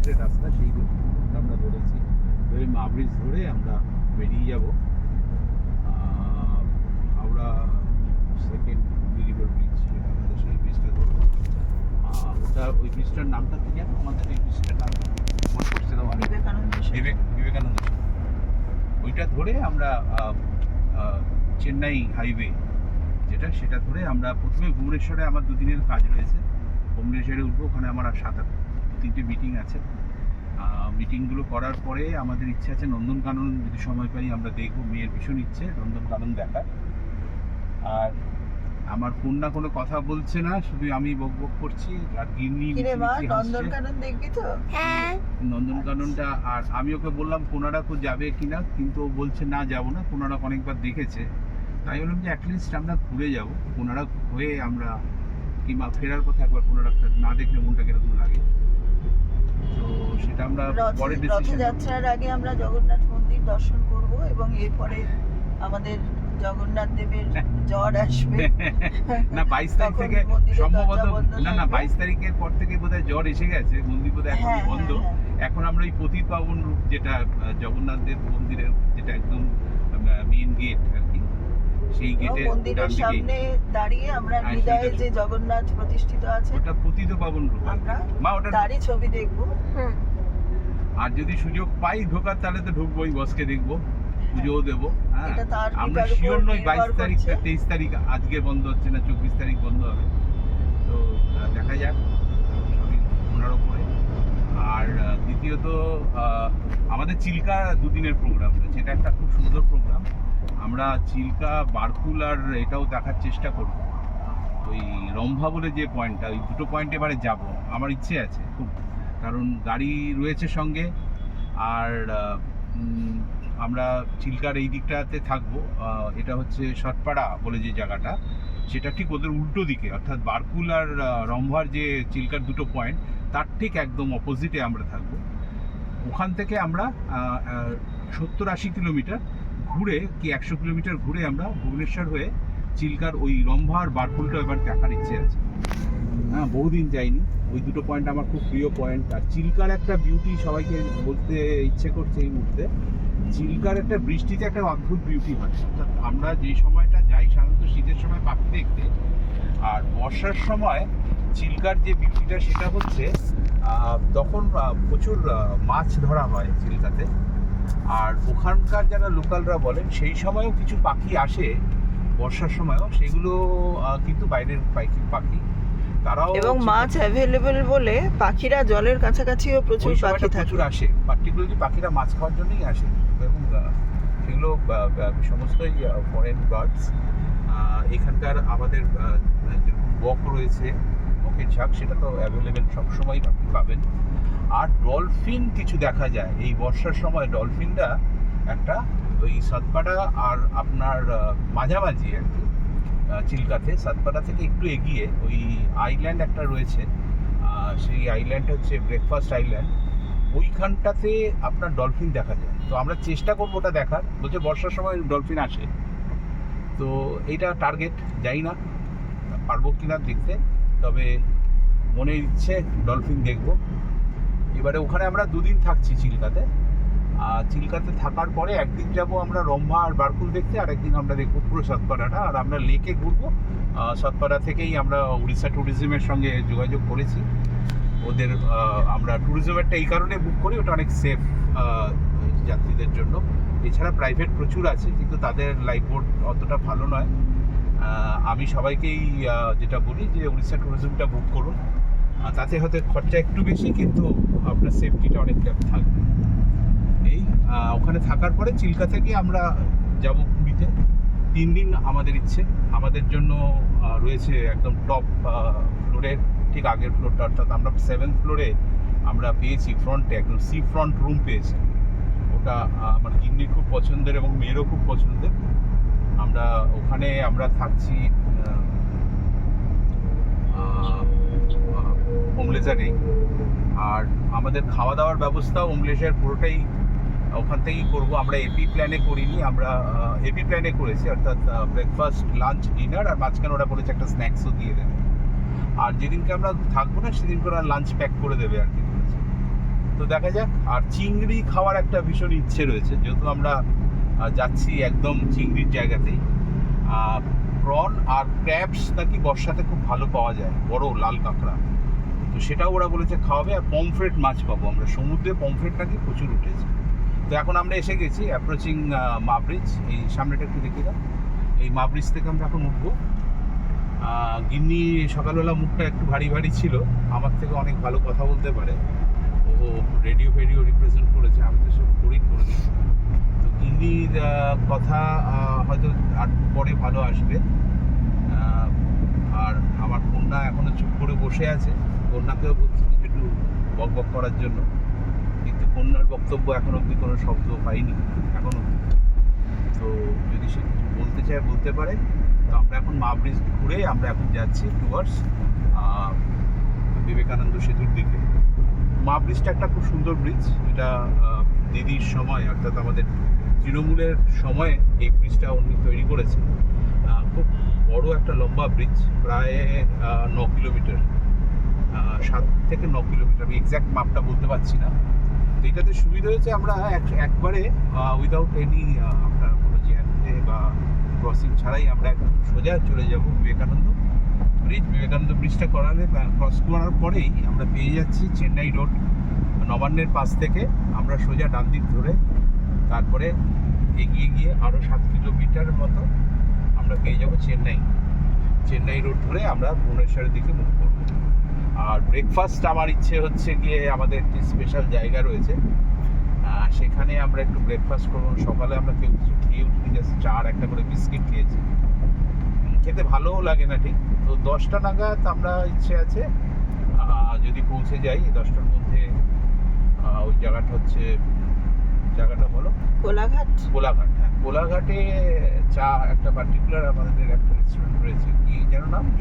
রোডের রাস্তা, সেই রোড আমরা ধরেছি, ধরে মা ব্রিজ ধরে আমরা বেরিয়ে যাব হাওড়া সেকেন্ড ব্রিগেড ব্রিজ, যেটা আমাদের সেই ব্রিজটা ধরবো। ওটা ওই ব্রিজটার নামটা কি জানো? আমাদের এই ব্রিজটার নাম মনে করছে না, বিবেকানন্দ। ওইটা ধরে আমরা চেন্নাই হাইওয়ে যেটা, সেটা ধরে আমরা প্রথমে ভুবনেশ্বরে আমার দুদিনের কাজ রয়েছে, ভুবনেশ্বরে উঠবো। ওখানে আমার 7-3টে মিটিং আছে। মিটিংগুলো করার পরে আমাদের ইচ্ছে আছে নন্দনকানন, যদি সময় পাই আমরা দেখবো। মেয়ের ভীষণ ইচ্ছে নন্দনকানন দেখার। আর আমার কন্যা কোনো কথা বলছে না, শুধু আমি বক বক করছি আর গিন্নি নন্দনকানন দেখবি তো? হ্যাঁ, নন্দনকাননটা। আর আমি ওকে বললাম কোনাড়াকও যাবে কিনা, কিন্তু ও বলছে না যাবো না, কোনাড়াক অনেকবার দেখেছে। তাই বললাম যে অ্যাটলিস্ট আমরা ঘুরে যাবো কোনাড়াক হয়ে, আমরা কিংবা ফেরার কথা একবার কোনাড়াকটা না দেখলে মনটা কিরকম লাগে। তো সেটা আমরা পরে ডিসিশন। রথযাত্রার আগে আমরা জগন্নাথ মন্দির দর্শন করব এবং এরপরে আমাদের জগন্নাথ দেবের জ্বর আসবে। না 22 তারিখ থেকে সম্ভবত, না 22 তারিখের পর থেকে বোধহয় জ্বর এসে গেছে, মন্দির বোধহয় এখন বন্ধ। এখন আমরা ওই পতিত পাবন রূপ, যেটা জগন্নাথ দেব মন্দিরের যেটা একদম মেইন গেট আর কি, সেই গেটে মন্দিরের সামনে দাঁড়িয়ে আমরা হৃদয়ে যে জগন্নাথ প্রতিষ্ঠিত আছে, ওটা পতিত পাবন রূপ মা, ওটা তারই ছবি দেখবো। আর যদি সুযোগ পাই ঢোকার তাহলে তো ঢুকবোই, বসকে দেখবো, পুজোও দেবো। হ্যাঁ, আমরা শিওর নই 22 তারিখ 23 তারিখ আজকে বন্ধ হচ্ছে না, 24 তারিখ বন্ধ হবে। তো দেখা যাক, সবই ওনার উপরে। আর দ্বিতীয়ত আমাদের চিল্কা দুদিনের প্রোগ্রাম রয়েছে, এটা একটা খুব সুন্দর প্রোগ্রাম। আমরা চিল্কা, বারকুল আর এটাও দেখার চেষ্টা করব। ওই রম্ভা বলে যে পয়েন্টটা, ওই দুটো পয়েন্ট এবারে যাব, আমার ইচ্ছে আছে খুব, কারণ গাড়ি রয়েছে সঙ্গে। আর আমরা চিল্কার এই দিকটাতে থাকবো, এটা হচ্ছে সটপাড়া বলে যে জায়গাটা, সেটা ঠিক ওদের উল্টো দিকে, অর্থাৎ বারকুল আর রম্ভার যে চিল্কার দুটো পয়েন্ট, তার ঠিক একদম অপোজিটে আমরা থাকবো। ওখান থেকে আমরা 70-80 কিলোমিটার ঘুরে কি 100 কিলোমিটার ঘুরে আমরা ভুবনেশ্বর হয়ে চিল্কার ওই রম্ভা আর বারকুলটা এবার দেখার ইচ্ছে আছে। হ্যাঁ, বহুদিন যাইনি, ওই দুটো পয়েন্ট আমার খুব প্রিয় পয়েন্ট। আর চিল্কার একটা বিউটি সবাইকে বলতে ইচ্ছে করছে এই মুহূর্তে, চিল্কার একটা বৃষ্টিতে একটা অদ্ভুত বিউটি হয়। অর্থাৎ আমরা যে সময়টা যাই সাধারণত শীতের সময় পাখি দেখতে, আর বর্ষার সময় চিল্কার যে বিউটিটা সেটা হচ্ছে তখন প্রচুর মাছ ধরা হয় চিল্কাতে। আর ওখানকার যারা লোকালরা বলেন সেই সময়ও কিছু পাখি আসে বর্ষার সময়ও, সেগুলো কিন্তু বাইরের পাখি, তারাও এবং মাছ অ্যাভেলেবল বলে পাখিরা জলের কাছাকাছিও প্রচুর পাখি প্রচুর আসে, পার্টিকুলারলি পাখিরা মাছ খাওয়ার জন্যই আসে। এবং সেগুলো সমস্তই ফরেন বার্ডস। এখানকার আমাদের যেরকম বক রয়েছে, বকের ঝাঁক, সেটা তো অ্যাভেলেবেল সবসময় আপনি পাবেন। আর ডলফিন কিছু দেখা যায় এই বর্ষার সময়। ডলফিনটা একটা ওই সাতপাড়া আর আপনার মাঝামাঝি আর কি, চিল্কাতে সাতপাড়া থেকে একটু এগিয়ে ওই আইল্যান্ড একটা রয়েছে, সেই আইল্যান্ড হচ্ছে ব্রেকফাস্ট আইল্যান্ড, ওইখানটাতে আপনার ডলফিন দেখা যায়। তো আমরা চেষ্টা করবো ওটা দেখার, বলছে বর্ষার সময় ডলফিন আসে। তো এইটা টার্গেট, যাই না পারবো কিনা দেখতে, তবে মনে ইচ্ছে ডলফিন দেখবো। এবারে ওখানে আমরা দুদিন থাকছি চিল্কাতে। চিল্কাতে থাকার পরে একদিন যাব আমরা রম্ভা আর বারকুল দেখতে, আর একদিন আমরা দেখবো পুরো সতপাড়াটা, আর আমরা লেকে ঘুরবো। সতপাড়া থেকেই আমরা উড়িষ্যা ট্যুরিজমের সঙ্গে যোগাযোগ করেছি। ওদের আমরা ট্যুরিজমেরটা এই কারণে বুক করি, ওটা অনেক সেফ যাত্রীদের জন্য। এছাড়া প্রাইভেট প্রচুর আছে, কিন্তু তাদের লাইফ বোট অতটা ভালো নয়। আমি সবাইকেই যেটা বলি যে উড়িষ্যা ট্যুরিজমটা বুক করুন, তাতে হয়তো খরচা একটু বেশি, কিন্তু আপনার সেফটিটা অনেকটা থাকবে। এই ওখানে থাকার পরে চিল্কা থেকে আমরা যাব পুরীতে 3 দিন আমাদের ইচ্ছে। আমাদের জন্য রয়েছে একদম টপ ফ্লোরের ঠিক আগের ফ্লোরটা, অর্থাৎ আমরা 7th ফ্লোরে আমরা পেয়েছি ফ্রন্টে একদম সি ফ্রন্ট রুম পেয়েছি। ওটা আমার গিন্নির খুব পছন্দের এবং মেয়েরও খুব পছন্দের। ওখানে আমরা থাকছি ওমলেজারে। আর আমাদের খাওয়া দাওয়ার ব্যবস্থাও ওমলেজার পুরোটাই ওখান থেকেই করবো। আমরা এপি প্ল্যানে করিনি, আমরা এপি প্ল্যানে করেছি, অর্থাৎ ব্রেকফাস্ট, লাঞ্চ, ডিনার, আর মাঝখানে ওরা বলেছে একটা স্ন্যাক্সও দিয়ে দেবে। আর যেদিনকে আমরা থাকবো না সেদিনকে ওরা লাঞ্চ প্যাক করে দেবে আর কি বলেছে। তো দেখা যাক। আর চিংড়ি খাওয়ার একটা ভীষণ ইচ্ছে রয়েছে, যেহেতু আমরা যাচ্ছি একদম চিংড়ির জায়গাতেই। প্রন আর ক্র্যাবস নাকি বর্ষাতে খুব ভালো পাওয়া যায়, বড় লাল কাঁকড়া, তো সেটাও ওরা বলেছে খাওয়াবে। আর পমফ্রেট মাছ পাবো আমরা, সমুদ্রে পমফ্রেট নাকি প্রচুর উঠেছে। তো এখন আমরা এসে গেছি অ্যাপ্রোচিং মা ব্রিজ। এই সামনেটা একটু দেখে দাও, এই মা ব্রিজ থেকে আমরা এখন উঠবো। গিন্নি সকালবেলা মুখটা একটু ভারী ভারী ছিল, আমার থেকে অনেক ভালো কথা বলতে পারে, ও রেডিও রিপ্রেজেন্ট করেছে, আমি তো সব করেই করে দিই। তো গিন্নির কথা হয়তো আর পরে ভালো আসবে। আর আমার কন্যা এখনো চুপ করে বসে আছে, কন্যাকেও বলছি কিছু একটু বক বক করার জন্য, কিন্তু কন্যার বক্তব্য এখন অবধি কোনো শব্দ পাইনি এখন অবধি। তো যদি সে কিছু বলতে চায় বলতে পারে। তো আমরা এখন মা ব্রিজ ঘুরে আমরা এখন যাচ্ছি টুয়ার্ডস বিবেকানন্দ সেতুর দিকে। মা ব্রিজটা একটা খুব সুন্দর ব্রিজ, এটা দিদির সময় অর্থাৎ আমাদের তৃণমূলের সময়ে এই ব্রিজটা উনি তৈরি করেছে। খুব বড় একটা লম্বা ব্রিজ, প্রায় 9 কিলোমিটার, 7 থেকে 9 কিলোমিটার, আমি এক্স্যাক্ট মাপটা বলতে পারছি না। তো এটাতে সুবিধা হয়েছে, আমরা একবারে উইদাউট এনি আপনার কোনো জ্যামে বা ক্রসিং ছাড়াই আমরা একদম সোজা চলে যাব বিবেকানন্দ ব্রিজ। বিবেকানন্দ ব্রিজটা ক্রস করার পরেই আমরা পেয়ে যাচ্ছি চেন্নাই রোড। নবান্নের পাশ থেকে আমরা সোজা ডান দিক ধরে তারপরে এগিয়ে গিয়ে আরও 7 কিলোমিটার মতো আমরা পেয়ে যাব চেন্নাই রোড ধরে আমরা ভুবনেশ্বরের দিকে মুভ করব। আর ব্রেকফাস্ট আমার ইচ্ছে হচ্ছে গিয়ে আমাদের একটি স্পেশাল জায়গা রয়েছে, সেখানে আমরা একটু ব্রেকফাস্ট করবো। সকালে আমরা কেউ কিছু খেয়ে উঠি, জাস্ট চার একটা করে বিস্কিট খেয়েছি, খেতে ভালোও লাগে না ঠিক। তো 10টা নাগাদ আমরা ইচ্ছে আছে যদি পৌঁছে যাই 10টার মধ্যে। ওই জায়গাটা বলো, কোলাঘাট। হ্যাঁ, কোলাঘাটে চা একটা পার্টিকুলার আমাদের একটা রেস্টুরেন্ট রয়েছে, কি যেন নাম,